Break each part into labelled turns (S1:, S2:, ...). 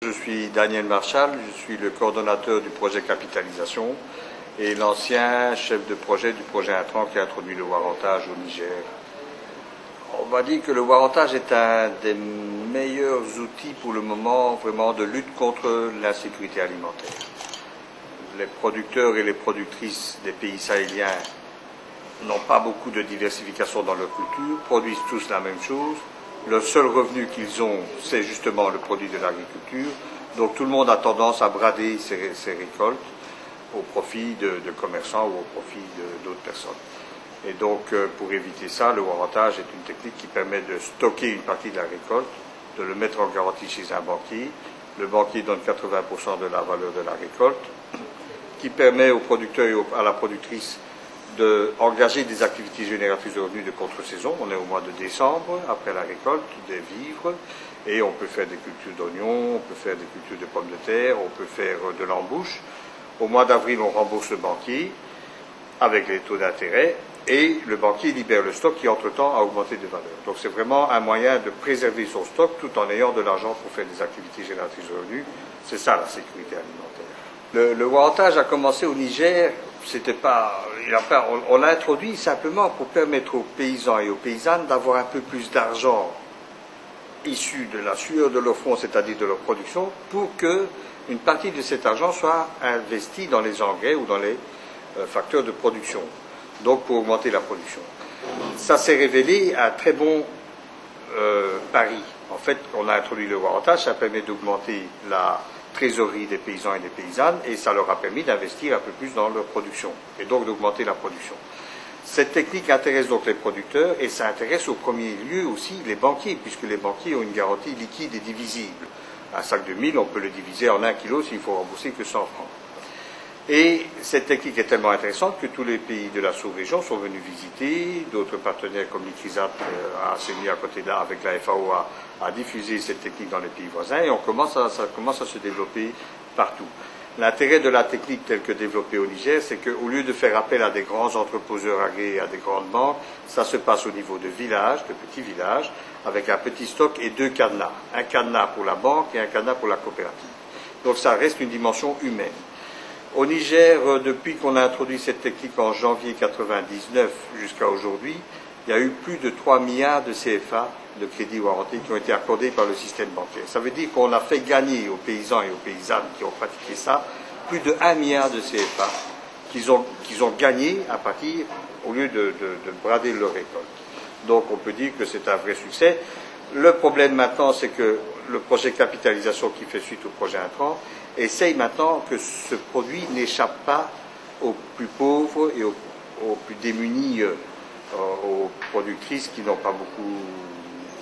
S1: Je suis Daniel Marchal, je suis le coordonnateur du projet Capitalisation et l'ancien chef de projet du projet Intran qui a introduit le warantage au Niger. On m'a dit que le warantage est un des meilleurs outils pour le moment vraiment de lutte contre l'insécurité alimentaire. Les producteurs et les productrices des pays sahéliens n'ont pas beaucoup de diversification dans leur culture, produisent tous la même chose. Le seul revenu qu'ils ont, c'est justement le produit de l'agriculture. Donc tout le monde a tendance à brader ses récoltes au profit de commerçants ou au profit d'autres personnes. Et donc pour éviter ça, le warantage est une technique qui permet de stocker une partie de la récolte, de le mettre en garantie chez un banquier. Le banquier donne 80% de la valeur de la récolte, qui permet au producteur et à la productrice d'engager des activités génératrices de revenus de contre-saison. On est au mois de décembre, après la récolte, des vivres, et on peut faire des cultures d'oignons, on peut faire des cultures de pommes de terre, on peut faire de l'embouche. Au mois d'avril, on rembourse le banquier avec les taux d'intérêt, et le banquier libère le stock qui, entre-temps, a augmenté de valeur. Donc c'est vraiment un moyen de préserver son stock tout en ayant de l'argent pour faire des activités génératrices de revenus. C'est ça la sécurité alimentaire. Le warantage a commencé au Niger. On l'a introduit simplement pour permettre aux paysans et aux paysannes d'avoir un peu plus d'argent issu de la sueur de leur front, c'est-à-dire de leur production, pour que une partie de cet argent soit investi dans les engrais ou dans les facteurs de production, donc pour augmenter la production. Ça s'est révélé un très bon pari. En fait, on a introduit le warantage, ça permet d'augmenter la trésorerie des paysans et des paysannes, et ça leur a permis d'investir un peu plus dans leur production, et donc d'augmenter la production. Cette technique intéresse donc les producteurs, et ça intéresse au premier lieu aussi les banquiers, puisque les banquiers ont une garantie liquide et divisible. Un sac de mil, on peut le diviser en 1 kilo s'il faut rembourser que 100 francs. Et cette technique est tellement intéressante que tous les pays de la sous-région sont venus visiter, d'autres partenaires comme l'ICRISAT à Séville à côté de là, avec la FAO, a diffusé cette technique dans les pays voisins, et ça commence à se développer partout. L'intérêt de la technique telle que développée au Niger, c'est qu'au lieu de faire appel à des grands entreposeurs agréés, à des grandes banques, ça se passe au niveau de villages, de petits villages, avec un petit stock et 2 cadenas. Un cadenas pour la banque et un cadenas pour la coopérative. Donc ça reste une dimension humaine. Au Niger, depuis qu'on a introduit cette technique en janvier 1999 jusqu'à aujourd'hui, il y a eu plus de 3 milliards de CFA de crédits warantés qui ont été accordés par le système bancaire. Ça veut dire qu'on a fait gagner aux paysans et aux paysannes qui ont pratiqué ça plus de 1 milliard de CFA qu'ils ont gagné à partir, au lieu de brader leur récolte. Donc on peut dire que c'est un vrai succès. Le problème maintenant, c'est que le projet Capitalisation qui fait suite au projet Intran essaye maintenant que ce produit n'échappe pas aux plus pauvres et aux plus démunis, aux productrices qui n'ont pas beaucoup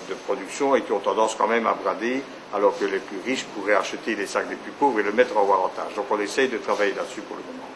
S1: de production et qui ont tendance quand même à brader, alors que les plus riches pourraient acheter les sacs des plus pauvres et le mettre en warantage. Donc on essaye de travailler là-dessus pour le moment.